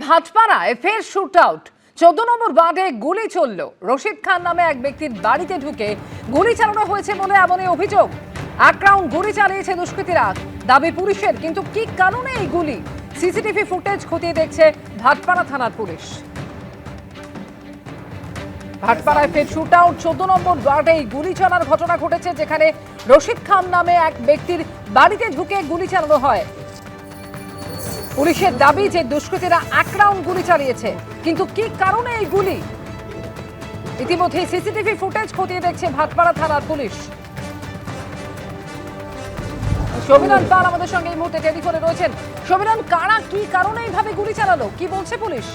ভাটপাড়ায় ফের shoot out. 14 নম্বর ওয়ার্ডে গুলি চলল। রশিদ খান নামে এক ব্যক্তির বাড়িতে ঢুকে গুলি চালানো হয়েছে বলে এমনই অভিযোগ। এক রাউন্ড গুলি চালিয়েছে দুষ্কৃতীরা, দাবি পুলিশের। কিন্তু কি কারণে এই গুলি? সিসিটিভি ফুটেজ খতিয়ে দেখছে ভাটপাড়া থানার পুলিশ। ভাটপাড়ায় ফের শুট আউট। 14 নম্বর ওয়ার্ডে গুলি চালানোর ঘটনা ঘটেছে, যেখানে রশিদ খান নামে এক ব্যক্তির বাড়িতে ঢুকে গুলি চালানো হয়। পুলিশের দাবি যে দুষ্কৃতীরা এক রাউন্ড গুলি চালিয়েছে, কিন্তু কি কারণে এই গুলি? ইতিমধ্যে সিসিটিভি ফুটেজ খতিয়ে দেখছে ভাটপাড়া থানার পুলিশ। সমীরণ পাল আমাদের সঙ্গে এই মুহূর্তে টেলিফোনে রয়েছেন। সমীরণ, কারা কি কারণে এইভাবে গুলি চালালো, কি বলছে পুলিশ?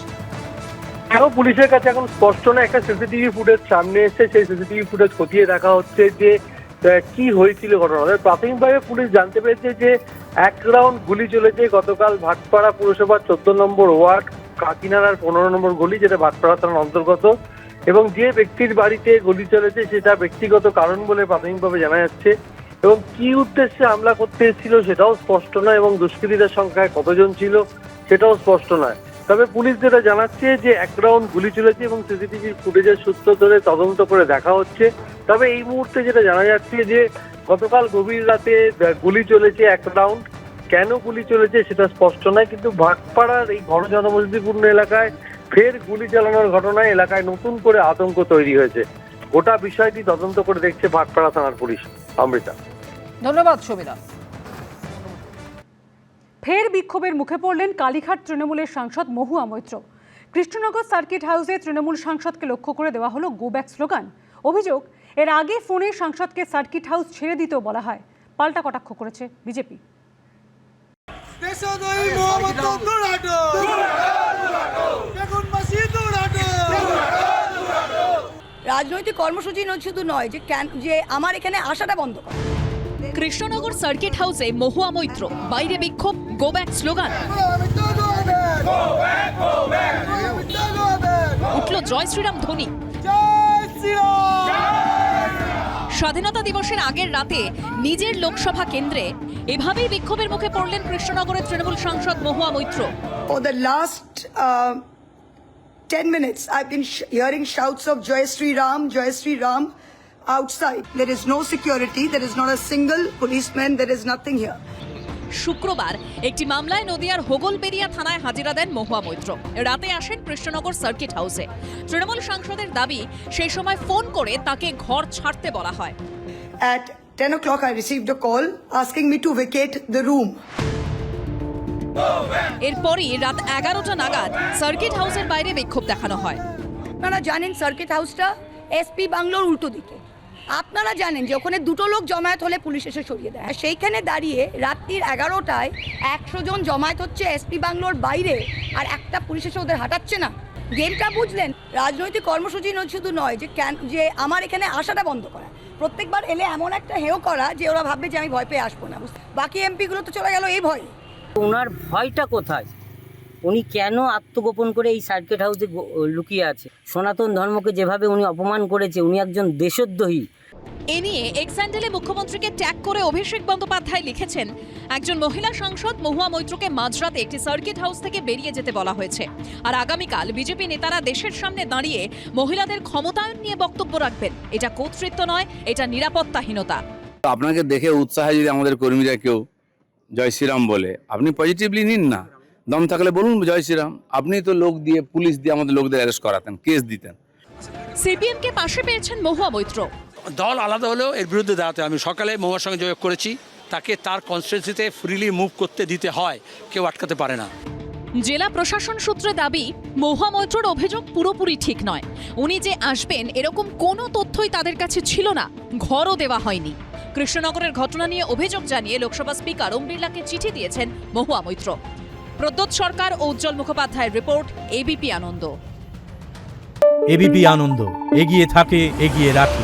এখন পুলিশের কাছে এখন স্পষ্ট না। একটা সিসিটিভি ফুটেজ সামনে এসেছে, সেই সিসিটিভি ফুটেজ খতিয়ে দেখা হচ্ছে যে কি হয়েছিল ঘটনা। প্রাথমিকভাবে পুলিশ জানতে পেরেছে যে এক রাউন্ড গুলি চলেছে গতকাল ভাটপাড়া পুরসভার 14 নম্বর ওয়ার্ড কাকিনাড়ার 15 নম্বর গলি, যেটা ভাটপাড়া থানার অন্তর্গত। এবং যে ব্যক্তির বাড়িতে গুলি চলেছে সেটা ব্যক্তিগত কারণ বলে প্রাথমিকভাবে জানা যাচ্ছে। এবং কি উদ্দেশ্যে হামলা করতে এসেছিল সেটাও স্পষ্ট নয়, এবং দুষ্কৃতীদের সংখ্যায় কতজন ছিল সেটাও স্পষ্ট নয়। তবে পুলিশ যেটা জানাচ্ছে যে এক রাউন্ড গুলি চলেছে এবং সিসিটিভির ফুটেজের সূত্র ধরে তদন্ত করে দেখা হচ্ছে। তবে এই মুহূর্তে যেটা জানা যাচ্ছে যে গতকাল গভীর রাতে গুলি চলেছে এক রাউন্ড। কেন গুলি চলেছে সেটা স্পষ্ট নয়, কিন্তু ভাটপাড়ার এই ঘন জনবসতিপূর্ণ এলাকায় ফের গুলি চালানোর ঘটনায় এলাকায় নতুন করে আতঙ্ক তৈরি হয়েছে। গোটা বিষয়টি তদন্ত করে দেখছে ভাটপাড়া থানার পুলিশ। অমৃতা, ধন্যবাদ সমীরণ। ফের বিক্ষোভের মুখে পড়লেন কালীঘাট তৃণমূলের সাংসদ মহুয়া মৈত্র। কৃষ্ণনগর সার্কিট হাউসে তৃণমূল সাংসদকে লক্ষ্য করে দেওয়া হলো গো ব্যাক স্লোগান। অভিযোগ, এর আগে ফোনে সাংসদকে সার্কিট হাউস ছেড়ে দিতেও বলা হয়। পাল্টা কটাক্ষ করেছে বিজেপি। রাজনৈতিক কর্মসূচি শুধু নয় যে আমার এখানে আসাটা বন্ধ করা। কৃষ্ণনগর সার্কিট হাউসে মহুয়া মৈত্র, বাইরে বিক্ষোভ, গো ব্যাক স্লোগান। উঠল জয় শ্রীরাম ধ্বনি। স্বাধীনতা দিবসের আগের রাতে নিজের লোকসভা কেন্দ্রে এভাবেই বিক্ষোভের মুখে পড়লেন কৃষ্ণনগরের তৃণমূল সাংসদ Mahua Moitra. For the last 10 minutes I've been hearing shouts of Jai Sri Ram outside. There is no security, there is not a single policeman, there is nothing here. শুক্রবার একটি মামলায় নদিয়ার হোগলবেড়িয়া থানায় হাজিরা দেন মহুয়া মৈত্র। রাতে আসেন কৃষ্ণনগর সার্কিট হাউসে। তৃণমূল সাংসদের দাবি, সেই সময় ফোন করে তাকে ঘর ছাড়তে বলা হয়। At 10 o'clock I received a call asking me to vacate the room. এরপরই রাত 11টা নাগাদ সার্কিট হাউসের বাইরে বিক্ষোভ দেখানো হয়। আপনারা জানেন সার্কিট হাউসটা এসপি বাংলোর উল্টো দিকে। আপনারা জানেন যে ওখানে দুটো লোক জমায়েত হলে পুলিশ এসে সরিয়ে দেয়। সেইখানে দাঁড়িয়ে রাত্রির 11টায় 100 জন জমায়েত হচ্ছে এসপি বাংলোর বাইরে, আর একটা পুলিশ এসে ওদের হাঁটাচ্ছে না। গেমটা বুঝলেন? রাজনৈতিক কর্মসূচি শুধু নয় যে আমার এখানে আসাটা বন্ধ করা। প্রত্যেকবার এলে এমন একটা হেও করা যে ওরা ভাববে যে আমি ভয় পেয়ে আসবো না। বাকি এমপিগুলো তো চলে গেল এই ভয়ে। ওনার ভয়টা কোথায়? উনি কেন আত্মগোপন করে এই সার্কিট হাউসে লুকিয়ে আছে? সনাতন ধর্মকে যেভাবে উনি অপমান করেছে, উনি একজন দেশদ্রোহী। এ নিয়ে এক্স হ্যান্ডেলে মুখ্যমন্ত্রীকে ট্যাগ করে অভিষেক বন্দ্যোপাধ্যায় লিখেছেন, একজন মহিলা সাংসদ মহুয়া মৈত্রকে মাঝরাতে একটি সার্কিট হাউস থেকে বেরিয়ে যেতে বলা হয়েছে। আর আগামীকাল বিজেপি নেতারা দেশের সামনে দাঁড়িয়ে মহিলাদের ক্ষমতায়ন নিয়ে বক্তব্য রাখবেন। এটা কর্তৃত্ব নয়, এটা নিরাপত্তাহীনতা। আপনাকে দেখে উৎসাহে যদি আমাদের কর্মীরা কেউ জয় শ্রীরাম বলে, আপনি পজিটিভলি নিন না। দম থাকলে বলুন জয় শ্রীরাম। আপনি তো লোক দিয়ে, পুলিশ দিয়ে আমাদের লোকদের অ্যারেস্ট করাতেন, কেস দিতেন। সিপিএমকে পাশে পেয়েছেন মহুয়া মৈত্র। দল আলাদা হলেও এর বিরুদ্ধে দাঁড়াতে। আমি সকালে মহুয়ার সঙ্গে যোগাযোগ করেছি, তাকে তার কনস্টিটিউয়েন্সিতে ফ্রিলি মুভ করতে দিতে হয়, কেউ আটকাতে পারে না। জেলা প্রশাসন সূত্রে দাবি, মহুয়া মৈত্রর অভিযোগ পুরোপুরি ঠিক নয়। উনি যে আসবেন এরকম কোনো তথ্যই তাদের কাছে ছিল না, ঘরও দেওয়া হয়নি। কৃষ্ণনগরের ঘটনা নিয়ে অভিযোগ জানিয়ে লোকসভা স্পিকার ওম বিড়লাকে চিঠি দিয়েছেন মহুয়া মৈত্র। প্রদ্যোৎ সরকার ও উজ্জ্বল মুখোপাধ্যায়ের রিপোর্ট, এবিপি আনন্দ। এবিপি আনন্দ, এগিয়ে থাকে, এগিয়ে রাখে।